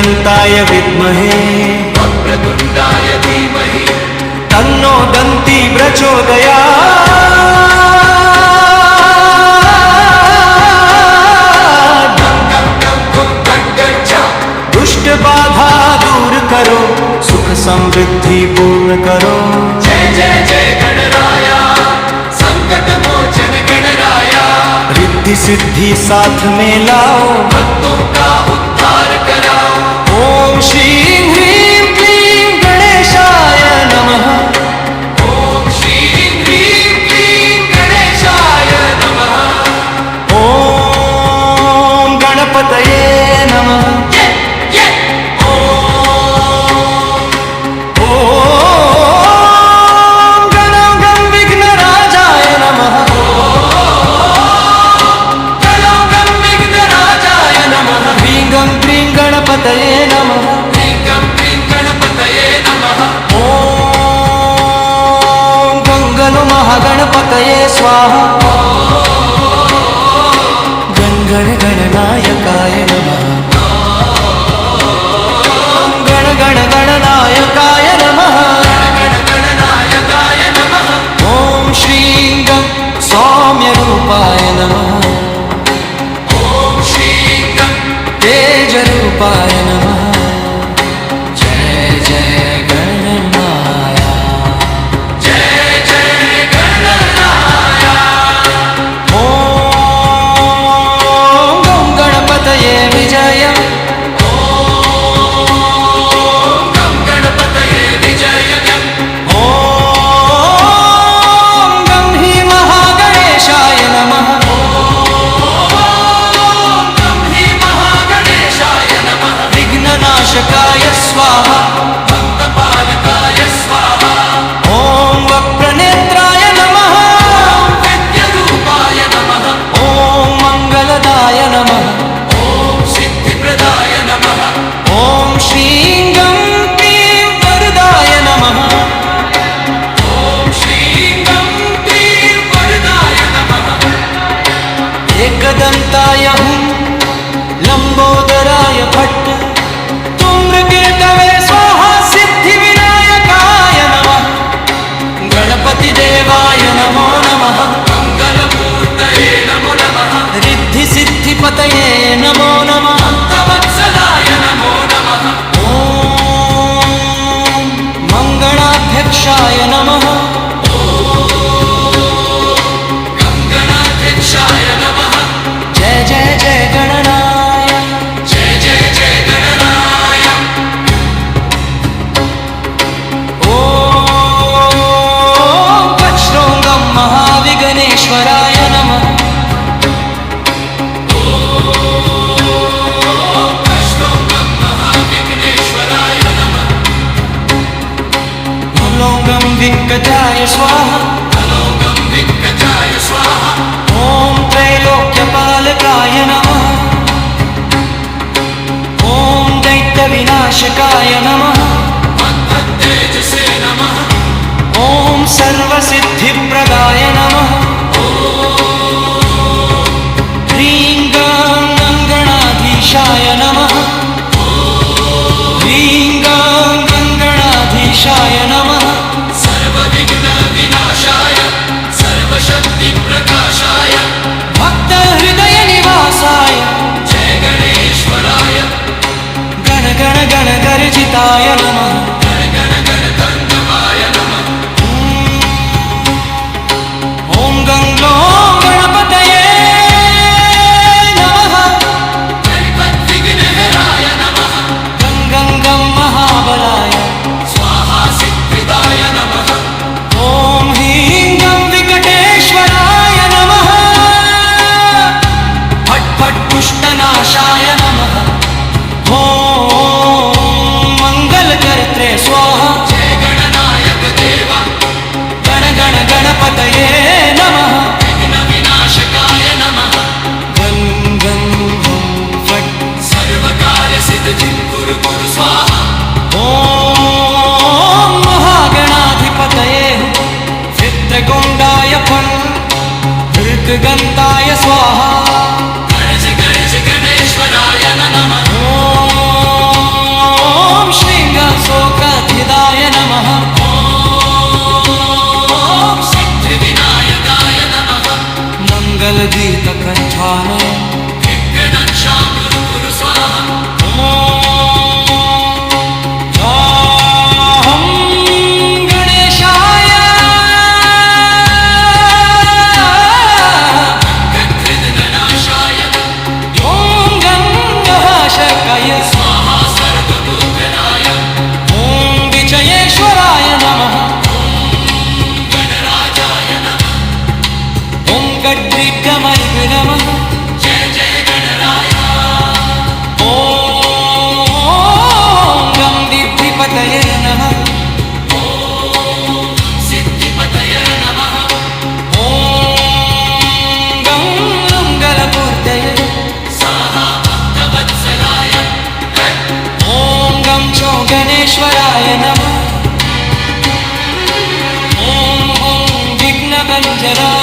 एकदन्ताय विद्महे वक्रतुण्डाय धीमहि तन्नो दन्ती प्रचोदयात्। दुष्ट बाधा दूर करो, सुख समृद्धि पूर्ण करो। जय जय जय गणराया, संकट मोचन गणराया। रिद्धि सिद्धि साथ में लाओ, भक्तों का उद्धार कराओ। ओम श्री ह्रीं क्लीं गणेशाय नमः। ओम श्री ह्रीं क्लीं गणेशाय नमः। ओम गणपतये नमः। ओम गणं गं विघ्नराजाय नमः। गणं गं विघ्नराजाय नमः। ह्रीं गं क्लीं गणपतये नमः। ह्रीं गं क्लीं गणपतये नमः। ओम गंगनु महागणपतये स्वाहा। गण गण गणनायकाय नमः। गण गण गणनायकाय नमः। गणनायकाय नमः। ओम श्रीं गं सौम्यरूपाय नमः। ओम श्रीं गं तेजरूपाय नमः। जय जय गणनाया। जय जय गणराया। ओम गं गणपतये विजय। ओम गं गणपतये विजयम्। ओम गं हि महागणेशाय नमः। ओम गं हि महागणेशाय नमः। विघ्ननाशकाय स्वाहा। भक्तपालकाय स्वाहा। ओम वक्रनेत्राय नमः। विद्यारूपाय नमः। ओम मंगलदाय नमः। ओम सिद्धिप्रदाय नमः। ओम श्रीं गं क्लीं वरदाय नमः। ओम श्रीं गं क्लीं वरदाय नमः। एकदन्ताय हुं लंबोदराय फट् धूम्रकेतवे स्वाहा। सिद्धिविनायकाय नमः। गणपति देवाय नमो नमः। मङ्गलमूर्तये नमो नमः। रिद्धि सिद्धि पतये नमो नमः। भक्तवत्सलाय नमो नमः। ओम मंगलाध्यक्षाय नमः। गङ्गनाध्यक्षाय नमः। जय जय जय गणनाय। जय जय जय गणराय। ओम वज्रोङ्गं महाविघ्नेश्वराय नमः। अष्टोङ्गं महाविघ्नेश्वराय नमः। लोङ्गं विकटाय स्वाहा। अलोकं विकटाय स्वाहा। ओम त्रैलोक्यपालकाय नमः। ओम दैत्यविनाशकाय नमः। मत्तेजसे नमः। ओम सर्वसिद्धिप्रदाय नमः। ह्रीं गं गङ्गणाधीशाय नमः। ह्रीं गं गङ्गणाधीशाय नमः। सर्वविघ्नविनाशाय, सर्वशक्तिप्रकाशाय। भक्तहृदयनिवासाय जय गणेश्वराय। गण गण गण गर्जिताय नमः। गण गण गणतन्त्रवाय नमः। ओम गंगलो गणपतये नमः। गणपद्विघ्नहराय नमः। गं गं गं महाबलाय। स्वाहा सिद्धिदाय नमः। ओम ह्रीं गं विकटेश्वराय नमः। फट् फट् पुष्टनाशाय नमः। ओम मंगलकर्त्रे स्वाहा। जय गणनायक देवा। गण गण गणपतये नमः। विघ्नविनाशकाय नमः। गं गं गं फट्। सर्वकार्यसिद्धिं कुरु कुरु स्वाहा। ओम महागणाधिपतये चित्रगुण्डाय फट्। धृतगन्ताय स्वाहा। गणेश गणेश गणेश्वराय नमः। ओम निरञ्जना